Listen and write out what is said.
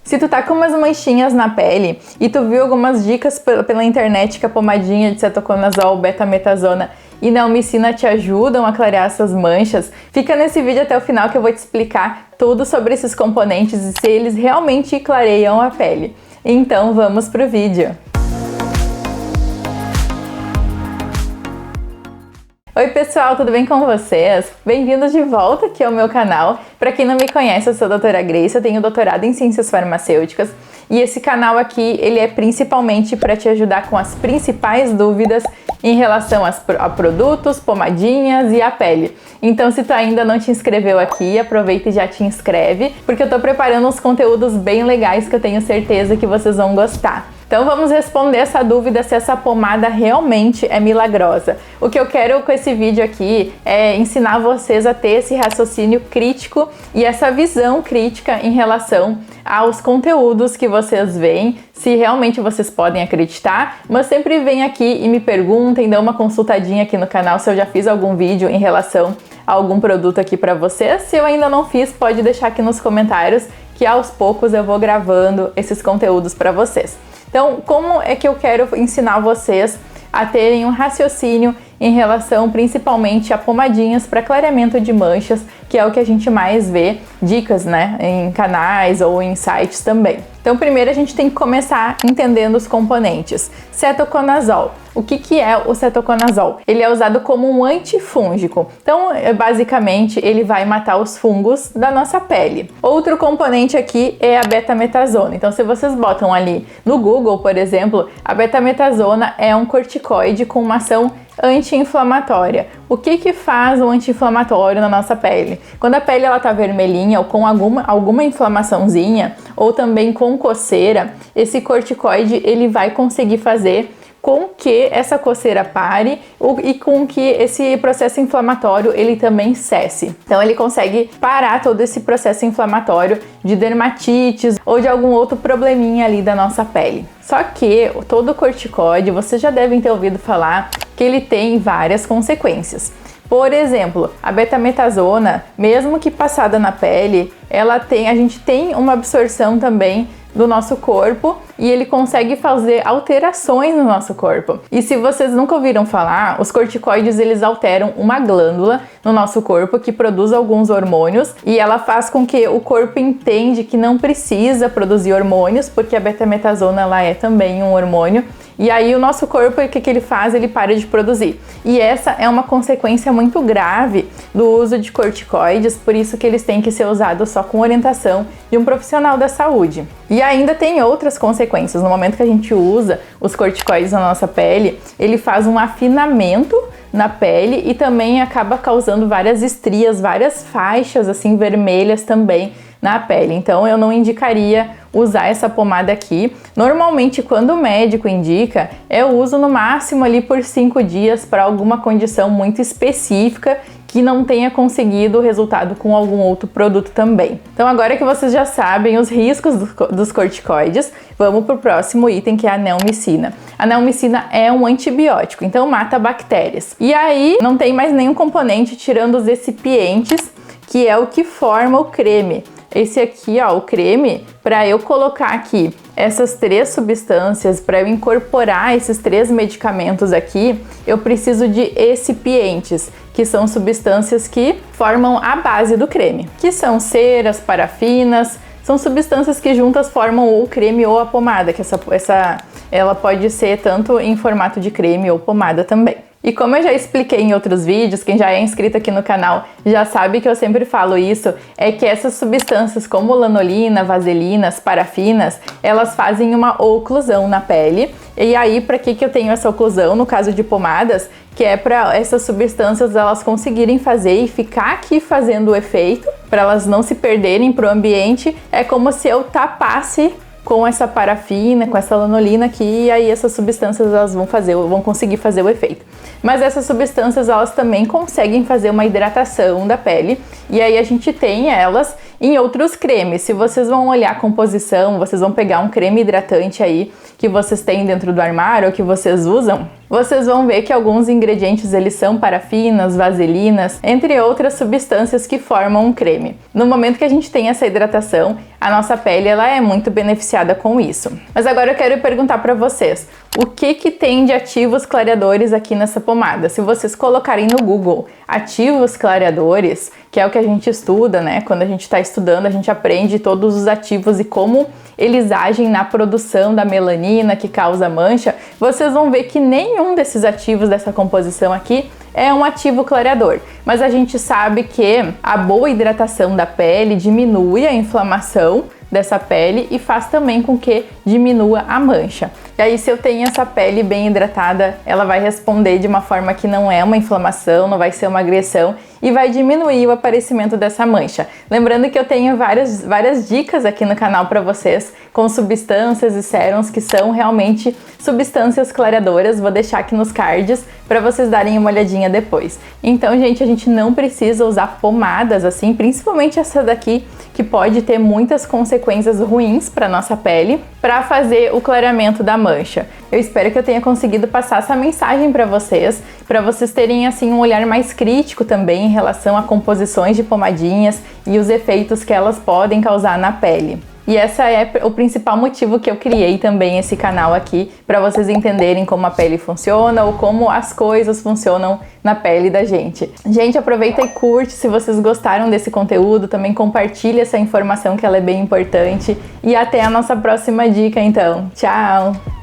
Se tu tá com umas manchinhas na pele e tu viu algumas dicas pela internet que a pomadinha de cetoconazol, betametasona e neomicina te ajudam a clarear essas manchas, fica nesse vídeo até o final que eu vou te explicar tudo sobre esses componentes e se eles realmente clareiam a pele. Então vamos pro vídeo! Oi pessoal, tudo bem com vocês? Bem-vindos de volta aqui ao meu canal. Para quem não me conhece, eu sou a doutora Grace, eu tenho doutorado em Ciências Farmacêuticas e esse canal aqui, ele é principalmente para te ajudar com as principais dúvidas em relação a produtos, pomadinhas e a pele. Então, se tu ainda não te inscreveu aqui, aproveita e já te inscreve, porque eu tô preparando uns conteúdos bem legais que eu tenho certeza que vocês vão gostar. Então vamos responder essa dúvida se essa pomada realmente é milagrosa. O que eu quero com esse vídeo aqui é ensinar vocês a ter esse raciocínio crítico e essa visão crítica em relação aos conteúdos que vocês veem, se realmente vocês podem acreditar, mas sempre vem aqui e me perguntem, dão uma consultadinha aqui no canal se eu já fiz algum vídeo em relação a algum produto aqui para vocês. Se eu ainda não fiz, pode deixar aqui nos comentários que aos poucos eu vou gravando esses conteúdos para vocês. Então, como é que eu quero ensinar vocês a terem um raciocínio em relação principalmente a pomadinhas para clareamento de manchas, que é o que a gente mais vê dicas, né, em canais ou em sites também. Então, primeiro a gente tem que começar entendendo os componentes. Cetoconazol. O que é o cetoconazol? Ele é usado como um antifúngico. Então, basicamente, ele vai matar os fungos da nossa pele. Outro componente aqui é a betametasona. Então, se vocês botam ali no Google, por exemplo, a betametasona é um corticoide com uma ação anti-inflamatória. O que faz um anti-inflamatório na nossa pele? Quando a pele ela tá vermelhinha ou com alguma inflamaçãozinha ou também com coceira, esse corticoide ele vai conseguir fazer com que essa coceira pare e com que esse processo inflamatório ele também cesse. Então ele consegue parar todo esse processo inflamatório de dermatites ou de algum outro probleminha ali da nossa pele. Só que todo corticoide, vocês já devem ter ouvido falar que ele tem várias consequências. Por exemplo, a betametasona, mesmo que passada na pele, a gente tem uma absorção também do nosso corpo e ele consegue fazer alterações no nosso corpo. E se vocês nunca ouviram falar, os corticoides eles alteram uma glândula no nosso corpo que produz alguns hormônios e ela faz com que o corpo entende que não precisa produzir hormônios, porque a betametasona ela é também um hormônio. E aí o nosso corpo, o que ele faz? Ele para de produzir. E essa é uma consequência muito grave do uso de corticoides, por isso que eles têm que ser usados só com orientação de um profissional da saúde. E ainda tem outras consequências. No momento que a gente usa os corticoides na nossa pele, ele faz um afinamento na pele e também acaba causando várias estrias, várias faixas assim vermelhas também na pele. Então eu não indicaria usar essa pomada aqui. Normalmente quando o médico indica, eu uso no máximo ali por 5 dias para alguma condição muito específica que não tenha conseguido o resultado com algum outro produto também. Então agora que vocês já sabem os riscos dos corticoides, vamos para o próximo item que é a neomicina. A neomicina é um antibiótico, então mata bactérias. E aí não tem mais nenhum componente tirando os excipientes, que é o que forma o creme. Esse aqui, ó, o creme, para eu colocar aqui essas 3 substâncias, para eu incorporar esses 3 medicamentos aqui, eu preciso de excipientes, que são substâncias que formam a base do creme, que são ceras, parafinas, são substâncias que juntas formam ou o creme ou a pomada, que ela pode ser tanto em formato de creme ou pomada também. E como eu já expliquei em outros vídeos, quem já é inscrito aqui no canal já sabe que eu sempre falo isso, é que essas substâncias como lanolina, vaselinas, parafinas, elas fazem uma oclusão na pele. E aí, para que eu tenho essa oclusão, no caso de pomadas, que é para essas substâncias elas conseguirem fazer e ficar aqui fazendo o efeito, para elas não se perderem para o ambiente, é como se eu tapasse com essa parafina, com essa lanolina aqui, e aí essas substâncias elas vão conseguir fazer o efeito. Mas essas substâncias elas também conseguem fazer uma hidratação da pele, e aí a gente tem elas em outros cremes. Se vocês vão olhar a composição, vocês vão pegar um creme hidratante aí que vocês têm dentro do armário ou que vocês usam, vocês vão ver que alguns ingredientes eles são parafinas, vaselinas, entre outras substâncias que formam um creme. No momento que a gente tem essa hidratação, a nossa pele ela é muito beneficiada com isso. Mas agora eu quero perguntar para vocês, o que tem de ativos clareadores aqui nessa pomada? Se vocês colocarem no Google ativos clareadores, que é o que a gente estuda, né? Quando a gente está estudando, a gente aprende todos os ativos e como eles agem na produção da melanina que causa mancha, vocês vão ver que nenhum desses ativos dessa composição aqui é um ativo clareador. Mas a gente sabe que a boa hidratação da pele diminui a inflamação dessa pele e faz também com que diminua a mancha. E aí, se eu tenho essa pele bem hidratada, ela vai responder de uma forma que não é uma inflamação, não vai ser uma agressão e vai diminuir o aparecimento dessa mancha. Lembrando que eu tenho várias dicas aqui no canal para vocês com substâncias e sérums que são realmente substâncias clareadoras. Vou deixar aqui nos cards para vocês darem uma olhadinha depois. Então, gente, a gente não precisa usar pomadas assim, principalmente essa daqui, que pode ter muitas consequências ruins para nossa pele, para fazer o clareamento da mancha. Eu espero que eu tenha conseguido passar essa mensagem para vocês terem assim um olhar mais crítico também em relação a composições de pomadinhas e os efeitos que elas podem causar na pele. E essa é o principal motivo que eu criei também esse canal aqui, para vocês entenderem como a pele funciona ou como as coisas funcionam na pele da gente. Gente, aproveita e curte se vocês gostaram desse conteúdo, também compartilha essa informação que ela é bem importante e até a nossa próxima dica então. Tchau!